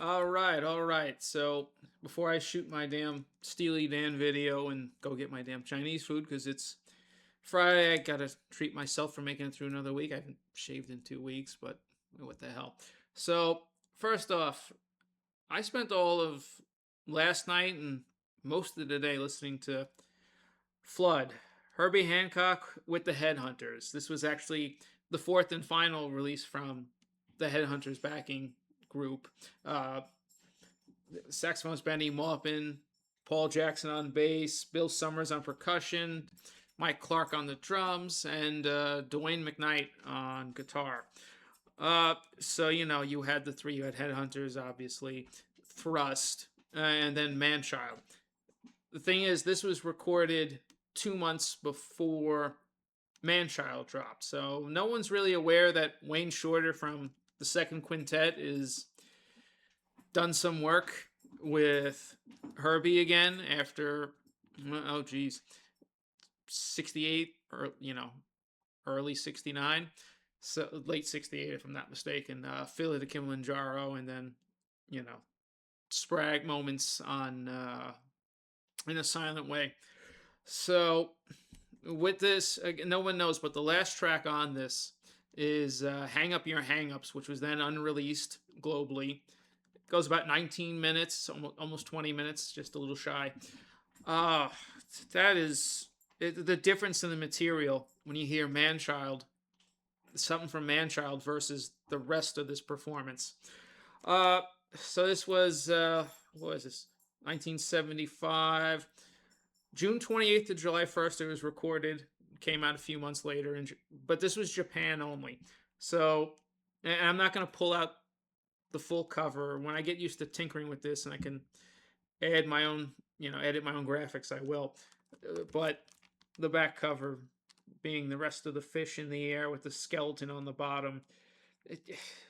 All right. So before I shoot my damn Steely Dan video and go get my damn Chinese food because it's Friday, I gotta treat myself for making it through another week. I haven't shaved in 2 weeks, but what the hell. So first off, I spent all of last night and most of the day listening to Flood, Herbie Hancock with the Headhunters. This was actually the fourth and final release from the Headhunters backing group. Uh, Saxophones Benny Maupin, Paul Jackson on bass, Bill Summers on percussion, Mike Clark on the drums, and Dwayne McKnight on guitar. So you had the three. You had Headhunters, obviously, Thrust, and then Manchild. The thing is, this was recorded 2 months before Manchild dropped, so no one's really aware that Wayne Shorter from the second quintet is done some work with Herbie again after oh geez 68 or early 69, so late 68 if I'm not mistaken. Philly to Kilimanjaro, and then Sprag moments on In a Silent Way. So with this, no one knows, but the last track on this is Hang Up Your Hang-Ups, which was then unreleased globally. It goes about 19 minutes, almost 20 minutes, just a little shy. Uh, that is the difference in the material when you hear Manchild, something from Manchild versus the rest of this performance. Uh, so this was, what was this? 1975. June 28th to July 1st, it was recorded. Came out a few months later, but this was Japan only. So, and I'm not going to pull out the full cover. When I get used to tinkering with this and I can add my own, edit my own graphics, I will. But the back cover being the rest of the fish in the air with the skeleton on the bottom.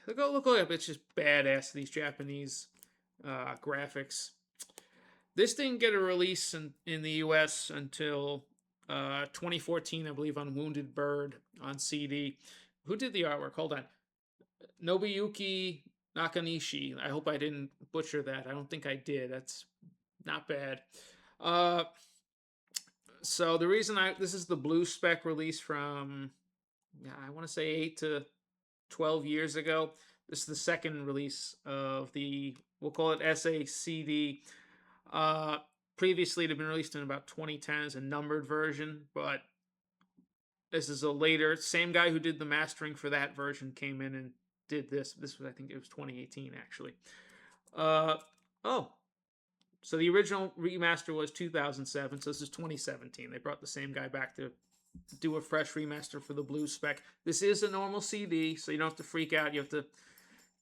Look up. It's just badass, these Japanese graphics. This didn't get a release in the US until 2014, I believe, on Wounded Bird on CD. Who did the artwork? Hold on. Nobuyuki Nakanishi. I hope I didn't butcher that. I don't think I did. That's not bad. Uh, so the reason this is the blue spec release from, I want to say 8 to 12 years ago. This is the second release of the, we'll call it SACD. Previously, it had been released in about 2010 as a numbered version, but this is a later, same guy who did the mastering for that version came in and did this. This was, I think it was 2018 actually. Oh, so the original remaster was 2007, so this is 2017. They brought the same guy back to do a fresh remaster for the blue spec. This is a normal CD, so you don't have to freak out. You have to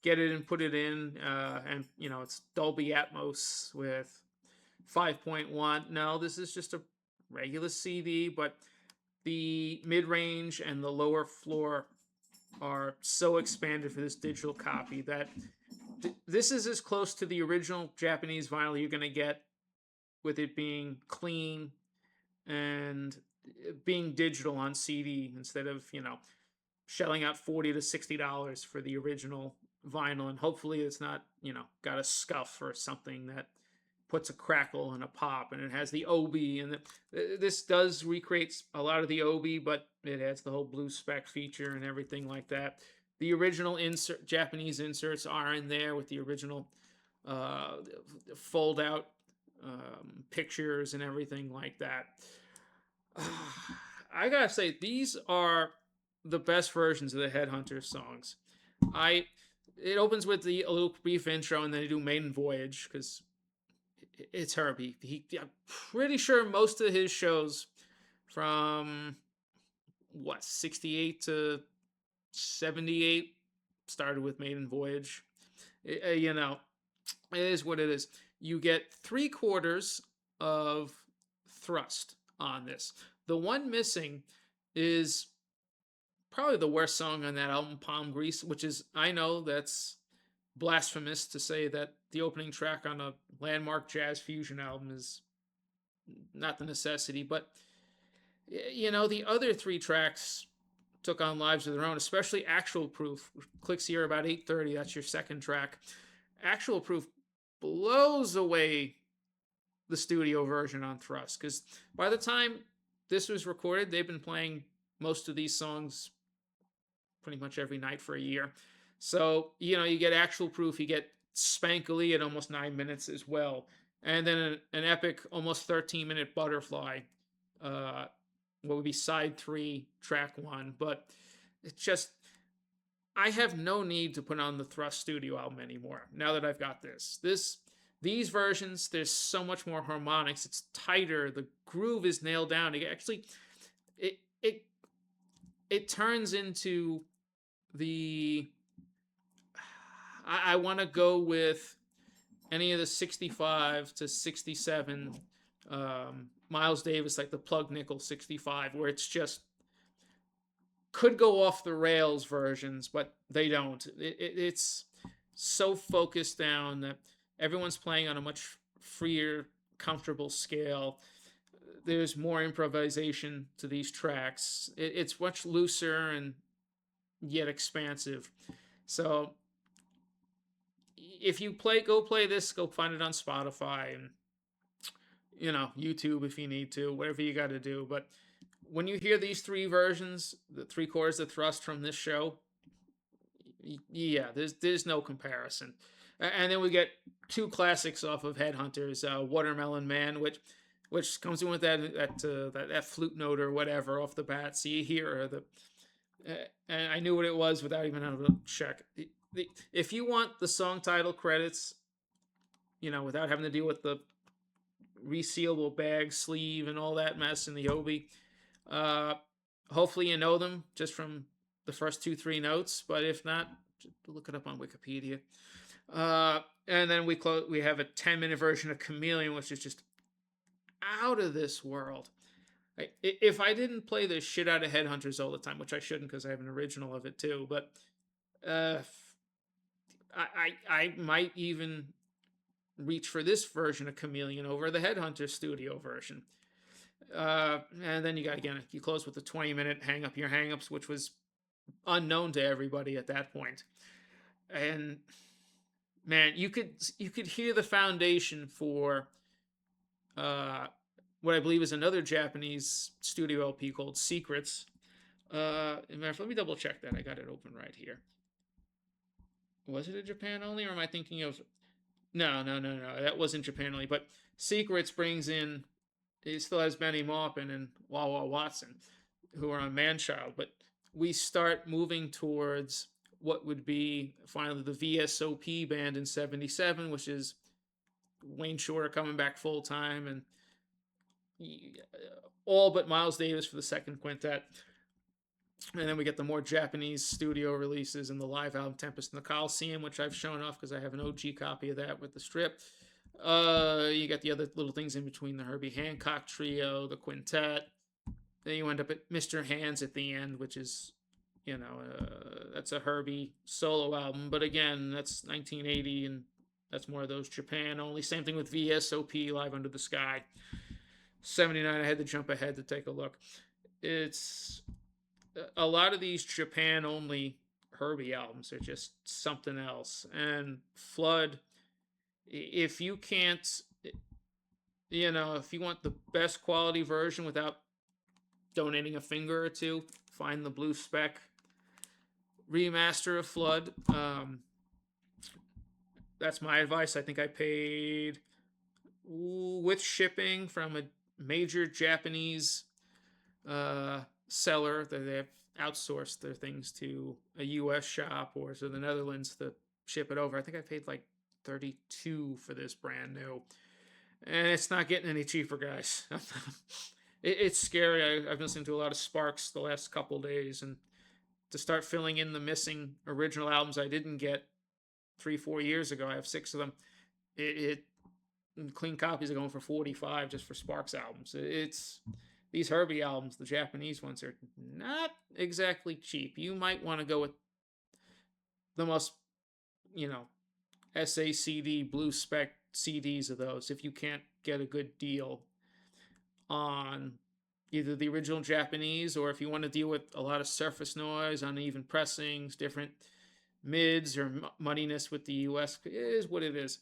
get it and put it in, and it's Dolby Atmos with 5.1. No, this is just a regular CD, but the mid-range and the lower floor are so expanded for this digital copy that this is as close to the original Japanese vinyl you're going to get, with it being clean and being digital on CD instead of, shelling out $40 to $60 for the original vinyl. And hopefully it's not, got a scuff or something that puts a crackle and a pop, and it has the OB, and this does recreate a lot of the OB, but it has the whole blue spec feature and everything like that. The original Japanese inserts are in there with the original fold out pictures and everything like that. I gotta say, these are the best versions of the Headhunters songs. It opens with a little brief intro, and then they do Maiden Voyage because it's Herbie. I'm pretty sure most of his shows from 68 to 78 started with Maiden Voyage. It is what it is. You get 3/4 of Thrust on this. The one missing is probably the worst song on that album, Palm Grease, which is, I know that's blasphemous to say that the opening track on a landmark jazz fusion album is not the necessity, but the other three tracks took on lives of their own, especially Actual Proof, clicks here about 8:30. That's your second track. Actual Proof blows away the studio version on Thrust, because by the time this was recorded, they've been playing most of these songs pretty much every night for a year. So, you get Actual Proof, you get Spankly at almost 9 minutes as well. And then an epic, almost 13-minute Butterfly, uh, what would be side three, track one. But it's just, I have no need to put on the Thrust studio album anymore now that I've got this. These versions, there's so much more harmonics. It's tighter. The groove is nailed down. It it it turns into the. I want to go with any of the 65 to 67 Miles Davis, like the Plug Nickel 65, where it's just could go off the rails versions, but they don't. It's so focused down that everyone's playing on a much freer, comfortable scale. There's more improvisation to these tracks. It's much looser and yet expansive. So if you go play this, go find it on Spotify and YouTube if you need to, whatever you got to do. But when you hear these three versions, the three chords of Thrust from this show, yeah, there's no comparison. And then we get two classics off of Headhunters, Watermelon Man, which comes in with that flute note or whatever off the bat. So you hear and I knew what it was without even having to check. If you want the song title credits, without having to deal with the resealable bag sleeve and all that mess in the Obi, hopefully you know them just from the first 2-3 notes. But if not, just look it up on Wikipedia. And then we have a 10-minute version of Chameleon, which is just out of this world. If I didn't play the shit out of Headhunters all the time, which I shouldn't because I have an original of it too, but I might even reach for this version of Chameleon over the Headhunter studio version. And then you close with the 20-minute Hang Up Your Hangups, which was unknown to everybody at that point. And man, you could hear the foundation for what I believe is another Japanese studio LP called Secrets. Let me double check that. I got it open right here. Was it a Japan only, or am I thinking of? No. That wasn't Japan only. But Secrets brings in. It still has Benny Maupin and Wawa Watson, who are on Manchild. But we start moving towards what would be finally the VSOP band in '77, which is Wayne Shorter coming back full time, and all but Miles Davis for the second quintet. And then we get the more Japanese studio releases and the live album Tempest in the Coliseum, which I've shown off because I have an OG copy of that with the strip. You got the other little things in between, the Herbie Hancock trio, the quintet. Then you end up at Mr. Hands at the end, which is, that's a Herbie solo album. But again, that's 1980, and that's more of those Japan only. Same thing with VSOP, Live Under the Sky. 79, I had to jump ahead to take a look. It's a lot of these Japan only Herbie albums are just something else. And Flood, if you can't, if you want the best quality version without donating a finger or two, find the blue spec remaster of Flood. That's my advice. I think I paid with shipping from a major Japanese seller that they have outsourced their things to a U.S. shop or to the Netherlands to ship it over. I think I paid like $32 for this brand new, and it's not getting any cheaper, guys. It's scary. I've been listening to a lot of Sparks the last couple days, and to start filling in the missing original albums I didn't get 3-4 years ago. I have 6 of them. Clean copies are going for $45 just for Sparks albums. It's these Herbie albums, the Japanese ones, are not exactly cheap. You might want to go with the most, SACD blue spec CDs of those if you can't get a good deal on either the original Japanese, or if you want to deal with a lot of surface noise, uneven pressings, different mids or muddiness with the US. It is what it is.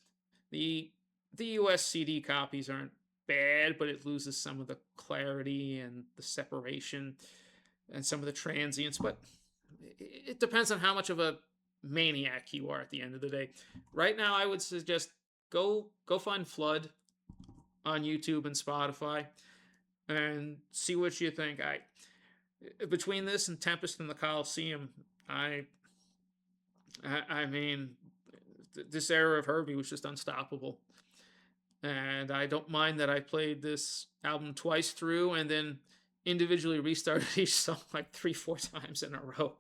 The the US CD copies aren't bad, but it loses some of the clarity and the separation and some of the transients. But it depends on how much of a maniac you are at the end of the day. Right now, I would suggest go find Flood on YouTube and Spotify and see what you think. I Between this and Tempest in the Coliseum, I I mean, this era of Herbie was just unstoppable. And I don't mind that I played this album twice through and then individually restarted each song like 3, 4 times in a row.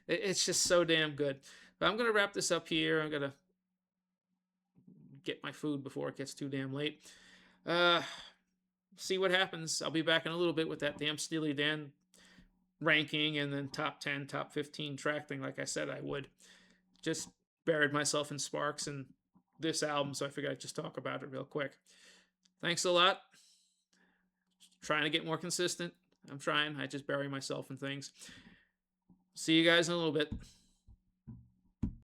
It's just so damn good. But I'm gonna wrap this up here. I'm gonna get my food before it gets too damn late. Uh, See what happens. I'll be back in a little bit with that damn Steely Dan ranking and then top 10, top 15 track thing, like I said I would. Just buried myself in Sparks and this album, so I figured I'd just talk about it real quick. Thanks a lot. Trying to get more consistent. I'm trying. I just bury myself in things. See you guys in a little bit.